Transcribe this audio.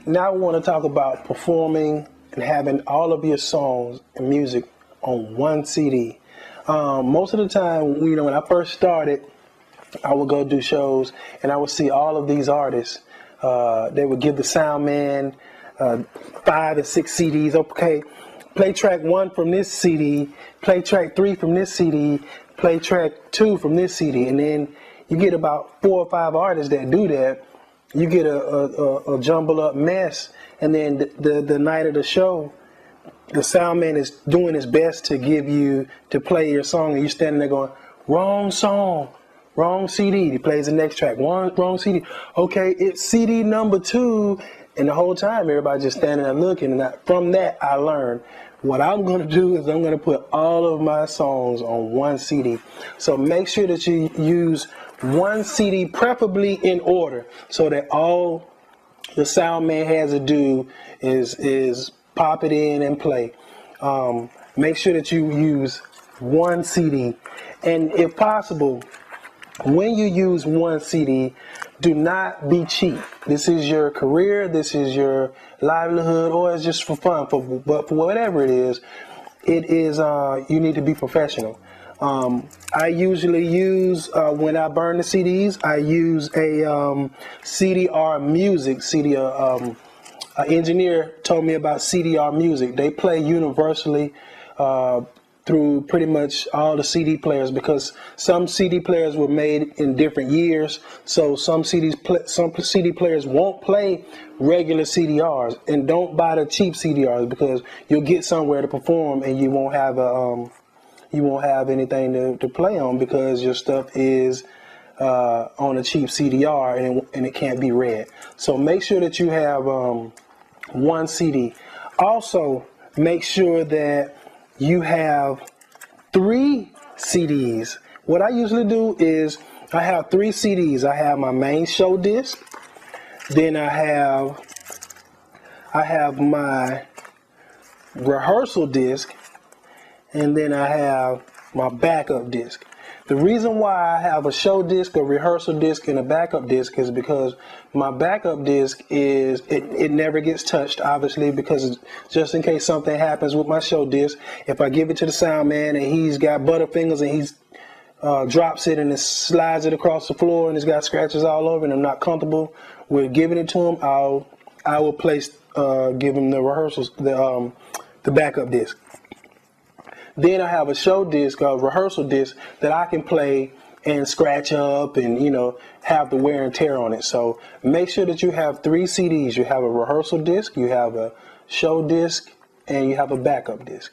now I want to talk about performing and having all of your songs and music on one CD. Most of the time, when I first started, I would go do shows and I would see all of these artists. They would give the sound man 5 or 6 CDs. Okay, play track 1 from this CD, play track 3 from this CD, play track 2 from this CD, and then you get about 4 or 5 artists that do that. You get a jumble up mess, and then the night of the show, the sound man is doing his best to play your song, and you're standing there going, wrong song, wrong CD. He plays the next track, wrong CD. Okay, it's CD number 2, and the whole time everybody's just standing there looking. And from that, I learned what I'm going to do is I'm going to put all of my songs on one CD. So make sure that you use one CD, preferably in order, so that all the sound man has to do is pop it in and play. Make sure that you use one CD, and if possible, when you use one CD, do not be cheap. This is your career, this is your livelihood, or it's just for fun. But for whatever it is, you need to be professional. I usually use, when I burn the CDs, I use a CDR Music. An engineer told me about CDR Music. They play universally through pretty much all the CD players, because some CD players were made in different years. So some CD players won't play regular CDRs, and don't buy the cheap CDRs, because you'll get somewhere to perform and you won't have anything to play on, because your stuff is on a cheap CDR and it can't be read. So make sure that you have one CD. Also, make sure that you have 3 CDs. What I usually do is I have 3 CDs. I have my main show disc, then I have my rehearsal disc, and then I have my backup disc. The reason why I have a show disc, a rehearsal disc, and a backup disc is because my backup disc it never gets touched, obviously, because just in case something happens with my show disc, if I give it to the sound man and he's got butterfingers and he's drops it and it slides it across the floor and it's got scratches all over and I'm not comfortable with giving it to him, I will give him the rehearsals, the backup disc. Then I have a show disc, a rehearsal disc that I can play and scratch up and, have the wear and tear on it. So make sure that you have 3 CDs. You have a rehearsal disc, you have a show disc, and you have a backup disc.